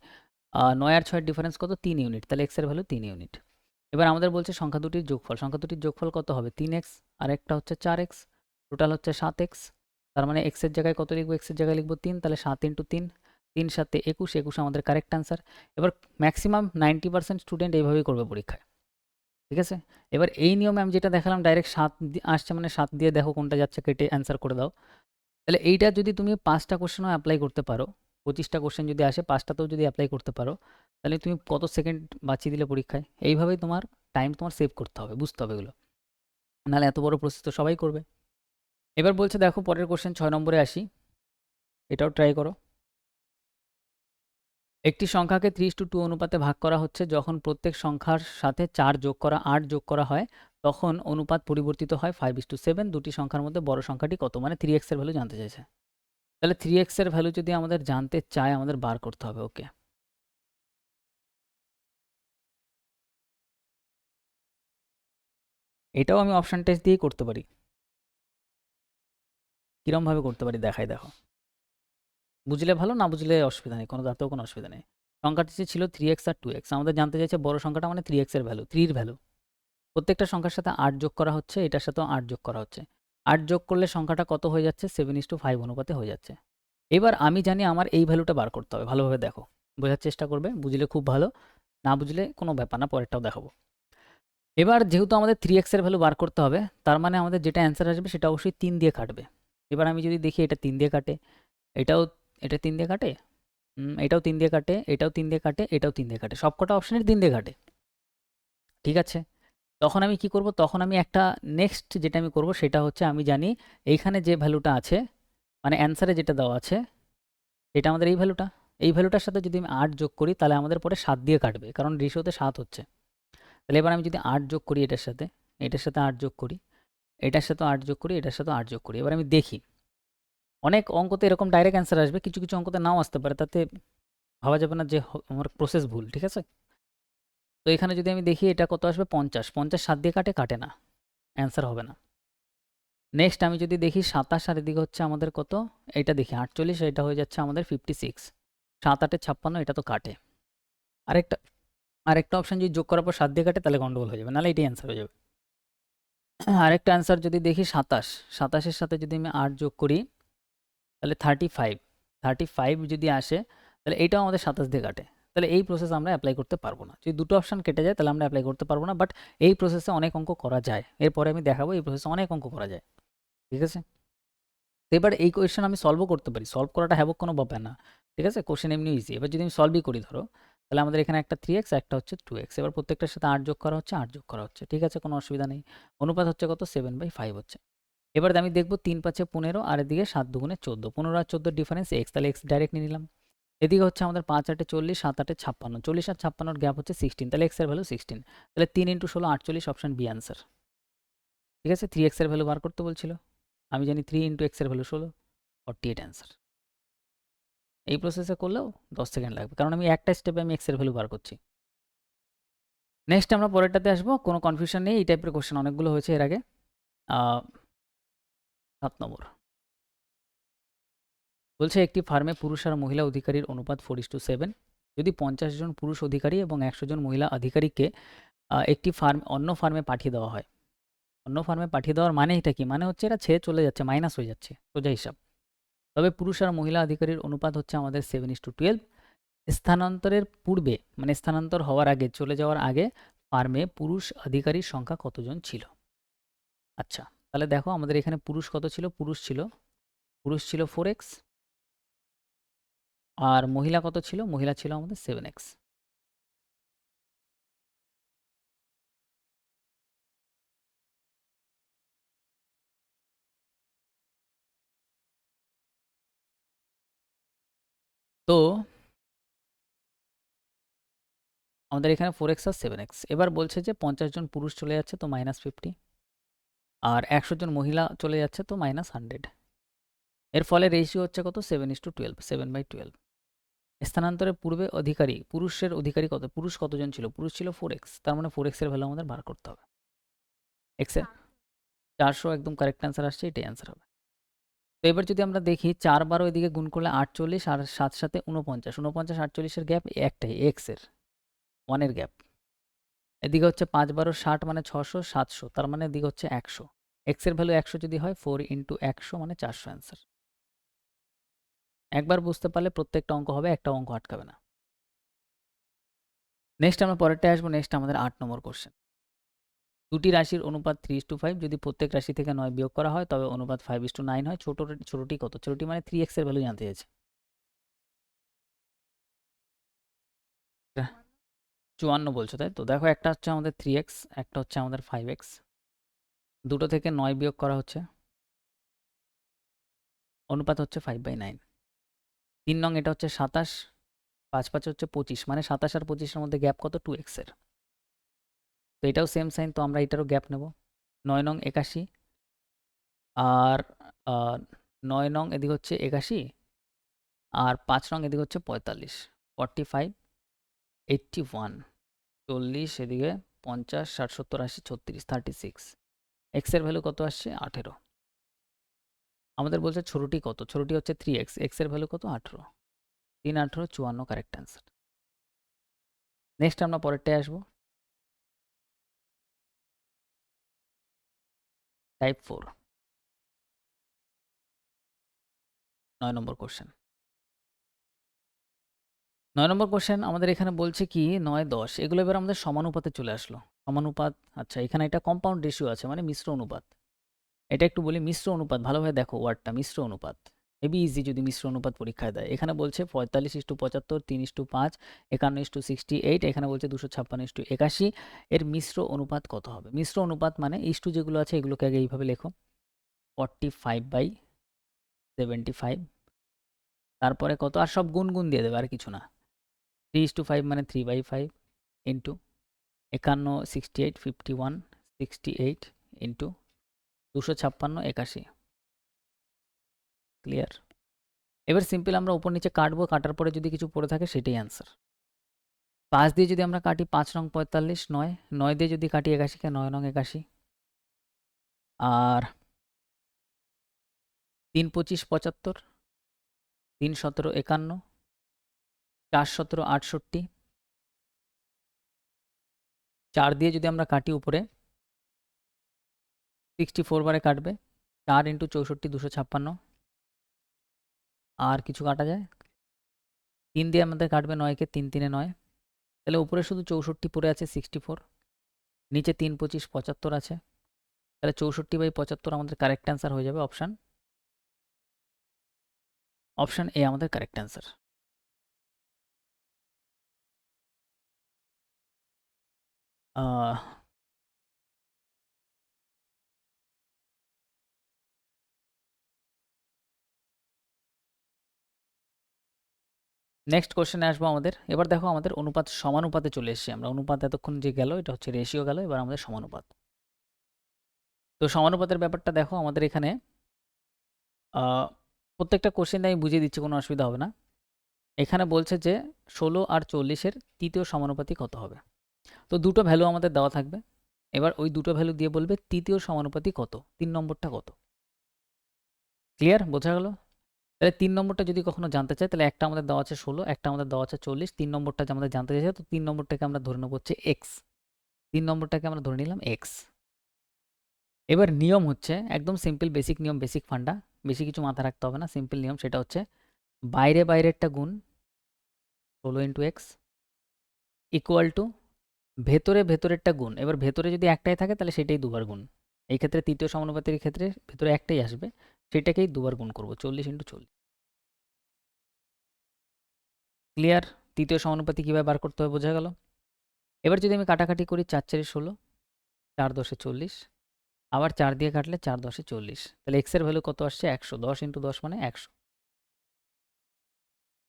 9 আর 6 এর ডিফারেন্স কত, 3 ইউনিট, তাহলে x এর ভ্যালু 3 ইউনিট। এবার আমাদের বলছে সংখ্যা দুটির যোগফল, সংখ্যা দুটির যোগফল কত হবে, 3x আর একটা হচ্ছে 4x, টোটাল হচ্ছে 7x। তার মানে x এর জায়গায় কত লিখবো, x এর জায়গায় লিখবো 3, তাহলে 7 × 3, 3 7 21, 21 আমাদের কারেক্ট আনসার। এবার ম্যাক্সিমাম 90% স্টুডেন্ট এইভাবেই করবে পরীক্ষায়। ঠিক আছে, এবার এই নিয়মে আমি যেটা দেখালাম, ডাইরেক্ট 7 আসছে মানে 7 দিয়ে দেখো কোনটা যাচ্ছে, কেটে অ্যান্সার করে দাও। তাহলে এইটা যদি তুমি 5টা কোশ্চেনও অ্যাপ্লাই করতে পারো, 25টা কোশ্চেন যদি আসে, 5টাতেও যদি অ্যাপ্লাই করতে পারো, তাহলে তুমি কত সেকেন্ড বাঁচিয়ে দিলে পরীক্ষায়। এইভাবেই তোমার টাইম তোমার সেভ করতে হবে, বুঝতে হবে এগুলো, নাহলে এত বড় প্রসেস তো সবাই করবে। এবার বলছে দেখো পরের কোশ্চেন 6 নম্বরে আসি, এটাও ট্রাই করো। একটি সংখ্যাকে 3:2 অনুপাতে ভাগ করা হচ্ছে, যখন প্রত্যেক সংখ্যার সাথে 4 যোগ করা 8 যোগ করা হয়, তখন অনুপাত পরিবর্তিত হয় 5:7। দুটি সংখ্যার মধ্যে বড় সংখ্যাটি কত, মানে 3x এর ভ্যালু জানতে চাইছে। তাহলে 3x এর ভ্যালু যদি আমাদের জানতে চায়, আমাদের বার করতে হবে। ওকে, এটাও আমি অপশন টেস্ট দিয়েই করতে পারি। কিরমভাবে করতে পারি দেখাই, দেখো, বুঝলে ভালো, না বুঝলে অসুবিধা নেই, কোনো তাতেও কোনো অসুবিধা নেই। সংখ্যাটি ছিল 3x আর 2x, আমাদের জানতে চাইছে বড় সংখ্যাটা মানে 3x এর ভ্যালু, 3 এর ভ্যালু। প্রত্যেকটা সংখ্যার সাথে 8 যোগ করা হচ্ছে, এটার সাথেও 8 যোগ করা হচ্ছে। 8 যোগ করলে সংখ্যাটা কত হয়ে যাচ্ছে, 7:5 অনুপাতে হয়ে যাচ্ছে। এবার আমি জানি আমার এই ভ্যালুটা বার করতে হবে, ভালোভাবে দেখো, বোঝার চেষ্টা করবে, বুঝলে খুব ভালো, না বুঝলে কোনো ব্যাপার না, পরেরটাও দেখাবো। এবার যেহেতু আমাদের 3x এর ভ্যালু বার করতে হবে, তার মানে আমাদের যেটা অ্যান্সার আসবে সেটা অবশ্যই 3 দিয়ে কাটবে। এবার আমি যদি দেখি এটা 3 দিয়ে কাটে, এটাও, এটা 3 দিয়ে কাটে, এটাও 3 দিয়ে কাটে, এটাও 3 দিয়ে কাটে, এটাও 3 দিয়ে কাটে, সবকটা অপশনের 3 দিয়ে কাটে। ঠিক আছে, তখন আমি কি করব, তখন আমি একটা নেক্সট যেটা আমি করব সেটা হচ্ছে, আমি জানি এইখানে যে ভ্যালুটা আছে, মানে অ্যান্সারে যেটা দেওয়া আছে, এটা আমাদের এই ভ্যালুটা, এই ভ্যালুটার সাথে যদি আমি 8 যোগ করি, তাহলে আমাদের পরে 7 দিয়ে কাটবে, কারণ রেশিওতে 7 হচ্ছে। তাহলে এবার আমি যদি 8 যোগ করি এটার সাথে, এটার সাথে 8 যোগ করি, এটার সাথে 8 যোগ করি, এটার সাথে 8 যোগ করি, এবার আমি দেখি অনেক অঙ্কতে এরকম ডাইরেক্ট অ্যান্সার আসবে, কিছু কিছু অঙ্কতে নাও আসতে পারে, তাতে ভাবা যাবে না যে আমার প্রসেস ভুল, ঠিক আছে? তো এখানে যদি আমি দেখি এটা কত আসবে, 50, 50 7 দিয়ে কাটে না, অ্যান্সার হবে না। নেক্সট আমি যদি দেখি 27 আর এদিকে হচ্ছে আমাদের কত, এটা দেখি 48, এটা হয়ে যাচ্ছে আমাদের 56, 7 8 56, এটা তো কাটে। আরেকটা আরেকটা অপশন যদি যোগ করার পর 7 দিয়ে কাটে তাহলে গন্ডগোল হয়ে যাবে, নাহলে এটাই অ্যান্সার হয়ে যাবে। আরেকটা অ্যান্সার যদি দেখি 27, 27-এর সাথে যদি আমি 8 যোগ করি তাহলে 35, 35 যদি আসে তাহলে এইটাও আমাদের 27 দিয়ে কাটে। তাহলে এই প্রসেস আমরা অ্যাপ্লাই করতে পারবো না। যদি দুটো অপশন কেটে যায় তাহলে আমরা অ্যাপ্লাই করতে পারবো না, বাট এই প্রসেসে অনেক অঙ্ক করা যায়। এরপরে আমি দেখাবো এই প্রসেসে অনেক অঙ্ক করা যায়, ঠিক আছে? তো এবার এই কোয়েশ্চেন আমি সলভও করতে পারি, সলভ করাটা হ্যাবক কোনো ব্যাপার না, ঠিক আছে? কোশ্চেন এমনি ইজি। এবার যদি আমি সলভই করি ধরো, তাহলে আমাদের এখানে একটা 3x, একটা হচ্ছে 2x, এবার প্রত্যেকটার সাথে 8 যোগ করা হচ্ছে, 8 যোগ করা হচ্ছে, ঠিক আছে? কোনো অসুবিধা নেই। অনুপাত হচ্ছে কত, 7/5 হচ্ছে। এবার আমি দেখব 3 5 15 আর এদিকে 7 2 14, 15 আর 14 ডিফারেন্স x, তাহলে x ডাইরেক্ট নিয়ে নিলাম। এদিকে হচ্ছে আমাদের 5 8 40, 7 8 56, 40 আর 56 গ্যাপ হচ্ছে 16, তাহলে x এর ভ্যালু 16, তাহলে 3 × 16 48, অপশন বি আনসার, ঠিক আছে? 3x এর ভ্যালু বার করতে বলছিল, আমি জানি 3 × x এর ভ্যালু 16, 48 অ্যান্সার। এই প্রসেসে করলেও 10 সেকেন্ড লাগবে, কারণ আমি একটা স্টেপে আমি x এর ভ্যালু বার করছি। নেক্সট আমরা পরেরটাতে আসবো, কোনো কনফিউশন নেই, এই টাইপের কোশ্চেন অনেকগুলো হয়েছে এর আগে। 7 নম্বর বলছে একটি ফার্মে পুরুষ আর মহিলা অধিকারীর অনুপাত 4:7। যদি 50 জন পুরুষ অধিকারী এবং 100 জন মহিলা আধিকারিককে একটি অন্য ফার্মে পাঠিয়ে দেওয়া হয়। অন্য ফার্মে পাঠিয়ে দেওয়ার মানে এটা কি? মানে হচ্ছে এরা ছেড়ে চলে যাচ্ছে, মাইনাস হয়ে যাচ্ছে, সোজা হিসাব। তবে পুরুষ আর মহিলা আধিকারীর অনুপাত হচ্ছে আমাদের 7:12। স্থানান্তরের পূর্বে, মানে স্থানান্তর হওয়ার আগে, চলে যাওয়ার আগে ফার্মে পুরুষ আধিকারীর সংখ্যা কতজন ছিল? আচ্ছা, তাহলে দেখো আমাদের এখানে পুরুষ কত ছিল? পুরুষ ছিল 4x, আর মহিলা কত ছিল? মহিলা ছিল আমাদের 7x। তো আমাদের এখানে 4x আর 7x। এবার বলছে যে 50 জন পুরুষ চলে যাচ্ছে, তো -50, আর 100 জন মহিলা চলে যাচ্ছে, তো -100। এর ফলে রেশিও হচ্ছে কত? 7:12, 7/12। স্থানান্তরের পূর্বে পুরুষের অধিকারী কত? পুরুষ কতজন ছিল? পুরুষ ছিল 4x, তার মানে 4x এর ভ্যালু আমাদের বার করতে হবে। x এর 400 একদম কারেক্ট অ্যান্সার আসছে, এটাই অ্যান্সার হবে। তো এবার যদি আমরা দেখি 4 12 এদিকে গুণ করলে 48, আর 7 সাথে 49, 49 48 এর গ্যাপ একটাই, x এর 1 এর গ্যাপ। এদিকে হচ্ছে 5 12 60, মানে 600, 700, তার মানে এদিকে হচ্ছে 100। x এর ভ্যালু 100 যদি হয়, 4 × 100 মানে 400 অ্যান্সার। একবার বুঝতে পারলে প্রত্যেকটা অঙ্ক হবে, একটা অঙ্ক আটকাবে না। নেক্সট আমরা পরেরটায় আসবো। নেক্সট আমাদের 8 নম্বর কোশ্চেন। দুটি রাশির অনুপাত 3:5, যদি প্রত্যেক রাশি থেকে 9 বিয়োগ করা হয় তবে অনুপাত 5:9 হয়। ছোটটি কত? ছোটটি মানে 3x এর ভ্যালু জানতে চাইছে। 54 বলছো, তাই তো? দেখো, একটা হচ্ছে আমাদের 3x, একটা হচ্ছে আমাদের 5x। দুটো থেকে 9 বিয়োগ করা হচ্ছে, অনুপাত হচ্ছে 5/9। 3 নং এটা হচ্ছে 27, 5 5 হচ্ছে 25, মানে 27 আর 25 এর মধ্যে গ্যাপ কত? 2x এর। তো এটাও সেম সাইন, তো আমরা এটারও গ্যাপ নেব। 9 নং 81, আর 9 নং এদিকে হচ্ছে 81, আর 5 নং এদিকে হচ্ছে 45, 45 81 40, এদিকে 50 60 70 80 36, 36। এক্স এর ভ্যালু কত আসছে? 18। আমাদের বলছে ছোটটি কত? ছোটটি হচ্ছে 3x, এক্স এর ভ্যালু কত? 18। 3 18 54 কারেক্ট অ্যান্সার। নেক্সট আমরা পরেরটায় আসবো, টাইপ 4, 9 নম্বর কোশ্চেন। 9 নম্বর কোশ্চেন আমাদের এখানে বলছে কি 9 10, এগুলো এবার আমাদের সমানুপাতে চলে আসলো। সমানুপাত, আচ্ছা এখানে একটা কম্পাউন্ড রেশিও আছে, মানে মিশ্র অনুপাত। এটা একটু বলি, মিশ্র অনুপাত ভালোভাবে দেখো ওয়ার্ডটা, মিশ্র অনুপাত হেবি ইজি যদি মিশ্র অনুপাত পরীক্ষায় দেয়। এখানে বলছে 45:75, 3:5, 51:68, এখানে বলছে 256:81, এর মিশ্র অনুপাত কত হবে? মিশ্র অনুপাত মানে ইস্টু যেগুলো আছে এগুলোকে আগে এইভাবে লেখো, 45/75, তারপরে কত, আর সব গুণ গুণ দিয়ে দেবে, আর কিছু না। 3:5 মানে 3/5 ইন্টু 51 68 51 68 ইন্টু 256 81। ক্লিয়ার? এবার সিম্পল আমরা উপর নিচে কাটবো, কাটার পরে যদি কিছু পড়ে থাকে সেটাই অ্যান্সার। 5 দিয়ে যদি আমরা কাটি 5 নং 45, 9, 9 দিয়ে যদি কাটি 81 কে 9 নং 81, আর 3 25 75, 3 17 51, 4 17 68, 4 দিয়ে যদি আমরা কাটি উপরে 64 বারে কাটবে, 4 × 64 256, আর কিছু কাটা যায়? 3 দিয়ে আমাদের কাটবে 9 কে, 3 3 9, তাহলে উপরে শুধু 64 পড়ে আছে 64, নিচে 3 25 75 আছে, তাহলে 64/75 আমাদের কারেক্ট অ্যান্সার হয়ে যাবে অপশান এ আমাদের কারেক্ট অ্যান্সার। নেক্সট কোশ্চেনে আসবো আমাদের। এবার দেখো আমাদের অনুপাত সমানুপাতে চলে এসেছি আমরা। অনুপাত এতক্ষণ যে গেল এটা হচ্ছে রেশিও গেল, এবার আমাদের সমানুপাত। তো সমানুপাতের ব্যাপারটা দেখো আমাদের এখানে প্রত্যেকটা কোশ্চেন আমি বুঝিয়ে দিচ্ছি, কোনো অসুবিধা হবে না। এখানে বলছে যে 16 আর 40-এর তৃতীয় সমানুপাতি কত হবে। তো দুটো ভ্যালু আমাদের দেওয়া থাকবে, এবার ওই দুটো ভ্যালু দিয়ে বলবে তৃতীয় সমানুপাতি কত, 3 নম্বরটা কত। ক্লিয়ার? বোঝা গেল? তাহলে 3 নম্বরটা যদি কখনো জানতে চাই তাহলে একটা আমাদের দেওয়া আছে 16, একটা আমাদের দেওয়া আছে 40, 3 নম্বরটা যে আমাদের জানতে চাইছে, তো 3 নম্বরটাকে আমরা ধরে নেব হচ্ছে এক্স, 3 নম্বরটাকে আমরা ধরে নিলাম এক্স। এবার নিয়ম হচ্ছে একদম সিম্পল বেসিক নিয়ম, বেসিক ফান্ডা, বেশি কিছু মাথায় রাখতে হবে না, সিম্পল নিয়ম। সেটা হচ্ছে বাইরে বাইরেরটা গুণ 16 × এক্স ইকুয়াল টু ভেতরে ভেতরেরটা গুণ। এবার ভেতরে যদি একটাই থাকে তাহলে সেটাই দুবার গুণ। এই ক্ষেত্রে তৃতীয় সমানুপাতের ক্ষেত্রে ভেতরে একটাই আসবে, সেটাকেই দুবার গুণ করব, 40 × 40। ক্লিয়ার? তৃতীয় সমানুপাতি কীভাবে বার করতে হবে বোঝা গেল? এবার যদি আমি কাটাকাটি করি 4 4 16, 4 10 40, আবার 4 দিয়ে কাটলে 4 10 40, তাহলে এক্সের ভ্যালু কত আসছে 100, 10 × 10 মানে 100।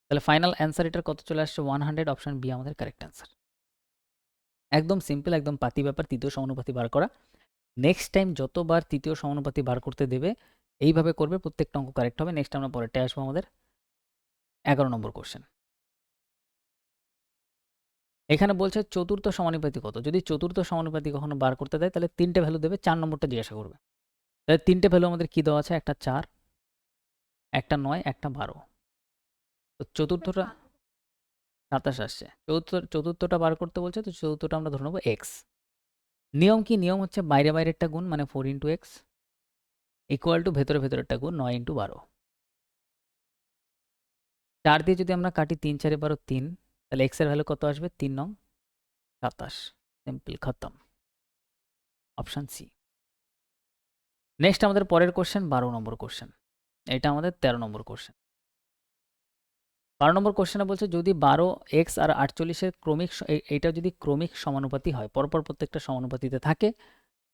তাহলে ফাইনাল অ্যান্সার এটার কত চলে আসছে 100, অপশান বি আমাদের কারেক্ট অ্যান্সার। একদম সিম্পল, একদম পাতি ব্যাপার তৃতীয় সমানুপাতি বার করা। নেক্সট টাইম যতবার তৃতীয় সমানুপাতি বার করতে দেবে এইভাবে করবে, প্রত্যেকটা অঙ্ক কারেক্ট হবে। নেক্সট আমরা পরেরটায় আসবো আমাদের 11 নম্বর কোশ্চেন। এখানে বলছে চতুর্থ সমানুপাতি কত। যদি চতুর্থ সমানুপাতি কখনো বার করতে দেয় তাহলে 3টে ভ্যালু দেবে, 4 নম্বরটা জিজ্ঞাসা করবে। তাহলে 3টে ভ্যালু আমাদের কি দেওয়া আছে, একটা 4, একটা 9, একটা 12। তো চতুর্থটা 27 আসছে, চতুর্থটা বার করতে বলছে, তো চতুর্থটা আমরা ধরে নেবো এক্স। নিয়ম কি? নিয়ম হচ্ছে বাইরে বাইরেরটা গুণ মানে 4 × এক্স ইকুয়াল টু ভেতরে ভেতরেরটা গুণ 9 × 12। 4 দিয়ে যদি আমরা কাটি 3 4 12 3, তাহলে এক্সের ভ্যালু কত আসবে 3 নং 27। সিম্পল, খতম, অপশান সি। নেক্সট আমাদের পরের কোশ্চেন 12 নম্বর কোশ্চেন। এটা আমাদের 13 নম্বর কোশ্চেন। 12 নম্বর কোশ্চেনে বলছে যদি 12x আর 48-এর ক্রমিক এইটা যদি ক্রমিক সমানুপাতি হয়, পরপর প্রত্যেকটা সমানুপাতিতে থাকে,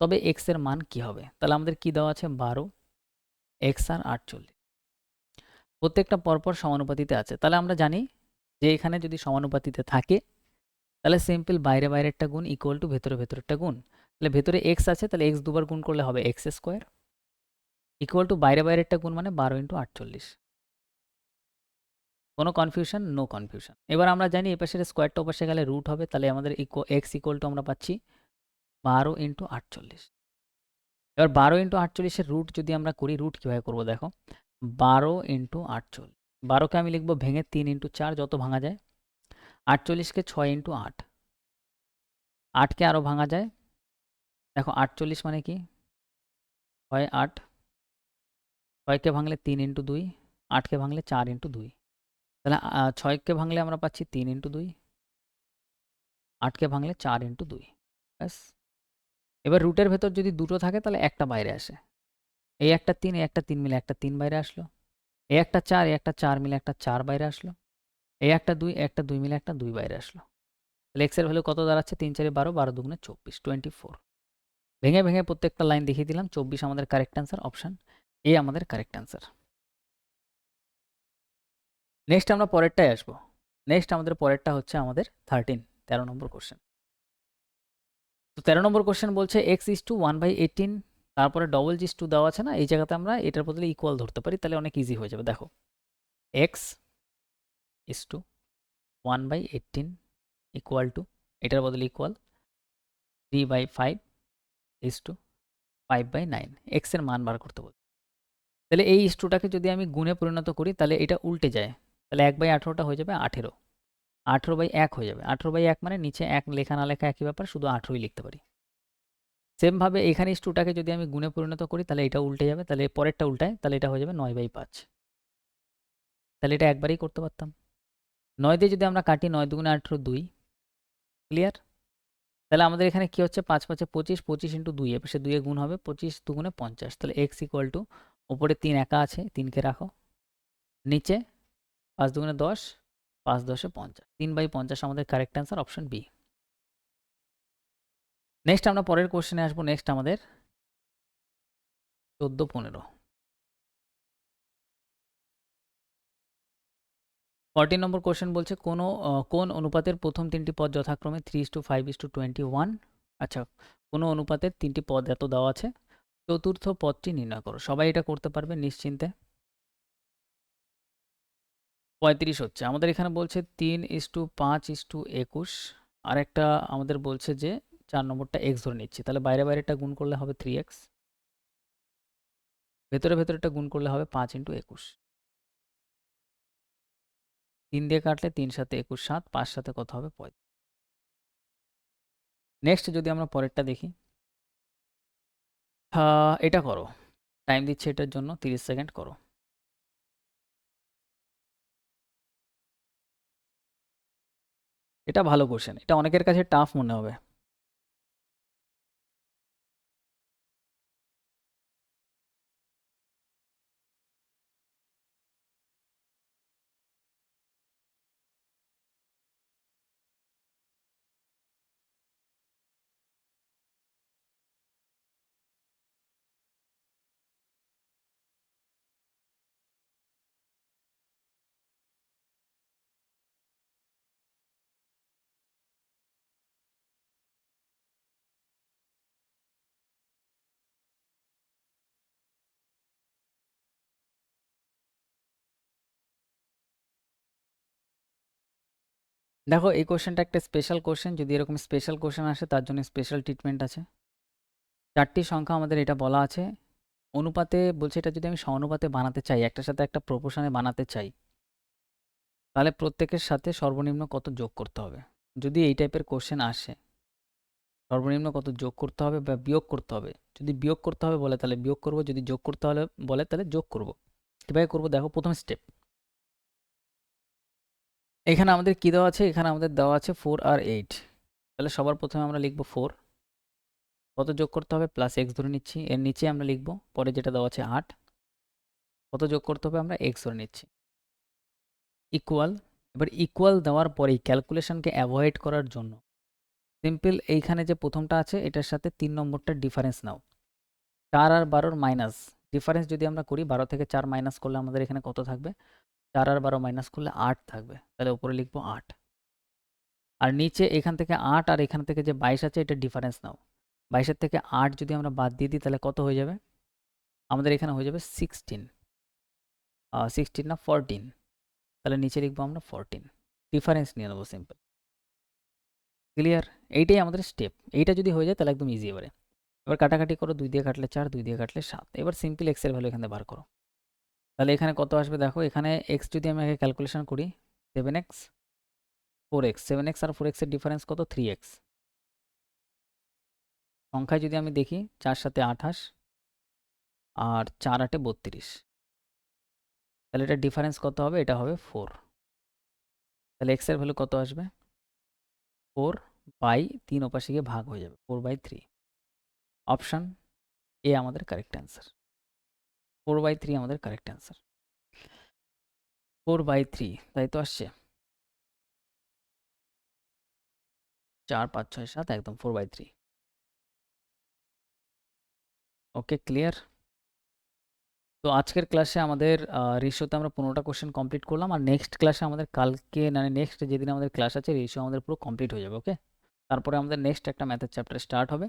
তবে x এর মান কি হবে। তাহলে আমাদের কি দেওয়া আছে 12x আর 48, প্রত্যেকটা পরপর সমানুপাতিতে আছে। তাহলে আমরা জানি যে এখানে যদি সমানুপাতিতে থাকে তাহলে সিম্পল বাইরে বাইরেরটা গুণ ইকুয়াল টু ভেতরে ভেতরেরটা গুণ। তাহলে ভেতরে x আছে, তাহলে x দুবার গুণ করলে হবে x স্কোয়ার ইকুয়াল টু বাইরে বাইরেরটা গুণ মানে 12 × 48। কোনো কনফিউশন? No confusion. এবার আমরা জানি এপাশের স্কোয়ারটা ওপাশে গেলে রুট হবে, তাহলে আমাদের এক্স ইকুয়াল টু আমরা পাচ্ছি 12 × 48। এবার 12 × 48-এর রুট যদি আমরা করি, রুট কীভাবে করবো দেখো, 12 × 48, 12কে আমি লিখবো ভেঙে 3 × 4 যত ভাঙা যায়, 48কে 6 × 8, 8কে আরও ভাঙা যায়। দেখো 48 মানে কি 6 8, 6কে ভাঙলে 3 × 2, 8কে ভাঙলে 4 × 2, তাহলে 6কে ভাঙলে আমরা পাচ্ছি 3 × 2, 8কে ভাঙলে 4 × 2, ব্যাস। এবার রুটের ভেতর যদি দুটো থাকে তাহলে একটা বাইরে আসে, এই একটা 3, এই একটা 3 মিলে একটা 3 বাইরে আসলো, এই একটা 4, এই একটা 4 মিলে একটা 4 বাইরে আসলো, এই একটা 2, একটা 2 মিলে একটা 2 বাইরে আসলো। তাহলে এক্সের ভ্যালু কত দাঁড়াচ্ছে 3 4 12, 12 2 24, 24। ভেঙে ভেঙে প্রত্যেকটা লাইন দেখিয়ে দিলাম, 24 আমাদের কারেক্ট অ্যান্সার, অপশান এ আমাদের কারেক্ট অ্যান্সার। নেক্সট আমরা পরেরটায় আসবো। নেক্সট আমাদের পরেরটা হচ্ছে আমাদের 13 নম্বর কোশ্চেন। তো 13 নম্বর কোশ্চেন বলছে x is to 1/18 তারপরে ডবল জিস টু দেওয়া আছে না, এই জায়গাতে আমরা এটার বদলে ইকুয়াল ধরতে পারি, তাহলে অনেক ইজি হয়ে যাবে। দেখো x is to 1/18 equal to, এটার বদলে ইকুয়াল 3/5 ইস টু 5/9, এক্সের মান বার করতে বলছে। তাহলে এই ইস টুটাকে যদি আমি গুণে পরিণত করি তাহলে এটা উল্টে যায়, তাহলে 1/18টা হয়ে যাবে 18, 18/1 হয়ে যাবে। 18/1 মানে নিচে 1 লেখা না লেখা একই ব্যাপার, শুধু 18ই লিখতে পারি। সেমভাবে এখানে ইস টুটাকে যদি আমি গুণে পরিণত করি তাহলে এটা উল্টে যাবে, তাহলে পরেরটা উল্টায়, তাহলে এটা হয়ে যাবে 9/5। তাহলে এটা একবারেই করতে পারতাম। 9 দিয়ে যদি আমরা কাটি, 9 দুগুণে 18, 2। ক্লিয়ার? তাহলে আমাদের এখানে কি হচ্ছে, 5 5 25, 25 ইন্টু 2, এপাশে 2 এ গুণ হবে, 25 দুগুণে 50। তাহলে এক্স ইকুয়াল টু, উপরে 3 একা আছে, 3কে রাখো, নিচে 5 দুগুণে 10, 5 10 50, 3/50 আমাদের correct answer, option B. Next আমরা পরের কোশ্চেনে আসবো। নেক্সট আমাদের 14 15। 14 নম্বর কোশ্চেন বলছে কোন অনুপাতের প্রথম 3টি পদ যথাক্রমে 3:5:21। আচ্ছা, কোন অনুপাতের 3টি পদ এত দেওয়া আছে, চতুর্থ পদটি নির্ণয় করো। সবাই এটা করতে পারবে নিশ্চিন্তে। 35 হচ্ছে আমাদের এখানে, বলছে 3:5:21, আর একটা আমাদের বলছে যে 4 নম্বরটা এক্স ধরে নিচ্ছি, তাহলে বাইরে বাইরেটা গুণ করলে হবে 3x, ভেতরে ভেতরেটা গুণ করলে হবে 5 × 21। 3 দিয়ে কাটলে 3 7 21, 7, 5 সাথে কত হবে 35। নেক্সট যদি আমরা পরেরটা দেখি, এটা করো, টাইম দিচ্ছে এটার জন্য 30 সেকেন্ড করো। এটা ভালো কোশ্চেন, এটা অনেকের কাছে টাফ মনে হবে। দেখো এই কোশ্চেনটা একটা স্পেশাল কোশ্চেন, যদি এরকম স্পেশাল কোশ্চেন আসে তার জন্য স্পেশাল ট্রিটমেন্ট আছে। 4টি সংখ্যা আমাদের এটা বলা আছে, অনুপাতে বলছে, এটা যদি আমি সমানুপাতে বানাতে চাই, একটার সাথে একটা প্রপোর্শনে বানাতে চাই, তাহলে প্রত্যেকের সাথে সর্বনিম্ন কত যোগ করতে হবে। যদি এই টাইপের কোশ্চেন আসে, সর্বনিম্ন কত যোগ করতে হবে বা বিয়োগ করতে হবে, যদি বিয়োগ করতে হবে বলে তাহলে বিয়োগ করব, যদি যোগ করতে হলে বলে তাহলে যোগ করব। কীভাবে করবো দেখো, প্রথম স্টেপ, এখানে আমাদের কী দেওয়া আছে, এখানে আমাদের দেওয়া আছে 4 আর 8। তাহলে সবার প্রথমে আমরা লিখব 4, কত যোগ করতে হবে, প্লাস এক্স ধরে নিচ্ছি, এর নিচে আমরা লিখব পরে যেটা দেওয়া আছে 8, কত যোগ করতে হবে, আমরা এক্স ধরে নিচ্ছি, ইকুয়াল। এবার ইকুয়াল দেওয়ার পরেই ক্যালকুলেশনকে অ্যাভয়েড করার জন্য সিম্পল, এইখানে যে প্রথমটা আছে এটার সাথে 3 নম্বরটা ডিফারেন্স নাও, 4 আর 12 মাইনাস, ডিফারেন্স যদি আমরা করি 12 থেকে 4 মাইনাস করলে আমাদের এখানে কত থাকবে, 4 আর 12 মাইনাস করলে 8 থাকবে, তাহলে উপরে লিখবো 8। আর নিচে এখান থেকে 8 আর এখান থেকে যে 22 আছে এটা ডিফারেন্স নাও, 22-এর থেকে 8 যদি আমরা বাদ দিয়ে দিই তাহলে কত হয়ে যাবে, আমাদের এখানে হয়ে যাবে 16, 16 না 14, তাহলে নিচে লিখবো আমরা 14, ডিফারেন্স নিয়ে নেবো সিম্পল। ক্লিয়ার? এইটাই আমাদের স্টেপ, এইটা যদি হয়ে যায় তাহলে একদম ইজি। এবার কাটাকাটি করো, 2 দিয়ে কাটলে 4, 2 দিয়ে কাটলে 7, এবার সিম্পল এক্সের ভ্যালু এখানে বার করো, তাহলে এখানে কত আসবে দেখো, এখানে এক্স যদি আমি আগে ক্যালকুলেশন করি, 7x 4x, 7x আর 4x এর ডিফারেন্স কত, 3x। সংখ্যায় যদি আমি দেখি 4 7 28 আর 4 8 32, তাহলে এটা ডিফারেন্স কত হবে, এটা হবে 4। তাহলে এক্স এর ভ্যালু কত আসবে, 4/3, ওপাশে গিয়ে ভাগ হয়ে যাবে, 4/3। অপশান এ আমাদের কারেক্ট অ্যান্সার, 4/3 আমাদের কারেক্ট অ্যান্সার, 4/3, তাই তো আসছে, 4 5 6 7, একদম 4/3। ওকে, ক্লিয়ার? তো আজকের ক্লাসে আমাদের রেশিওতে আমরা 15টা কোশ্চেন কমপ্লিট করলাম, আর নেক্সট ক্লাসে আমাদের কালকে, মানে নেক্সট যেদিন আমাদের ক্লাস আছে রেশিও আমাদের পুরো কমপ্লিট হয়ে যাবে। ওকে, তারপরে আমাদের নেক্সট একটা ম্যাথের চ্যাপ্টার স্টার্ট হবে।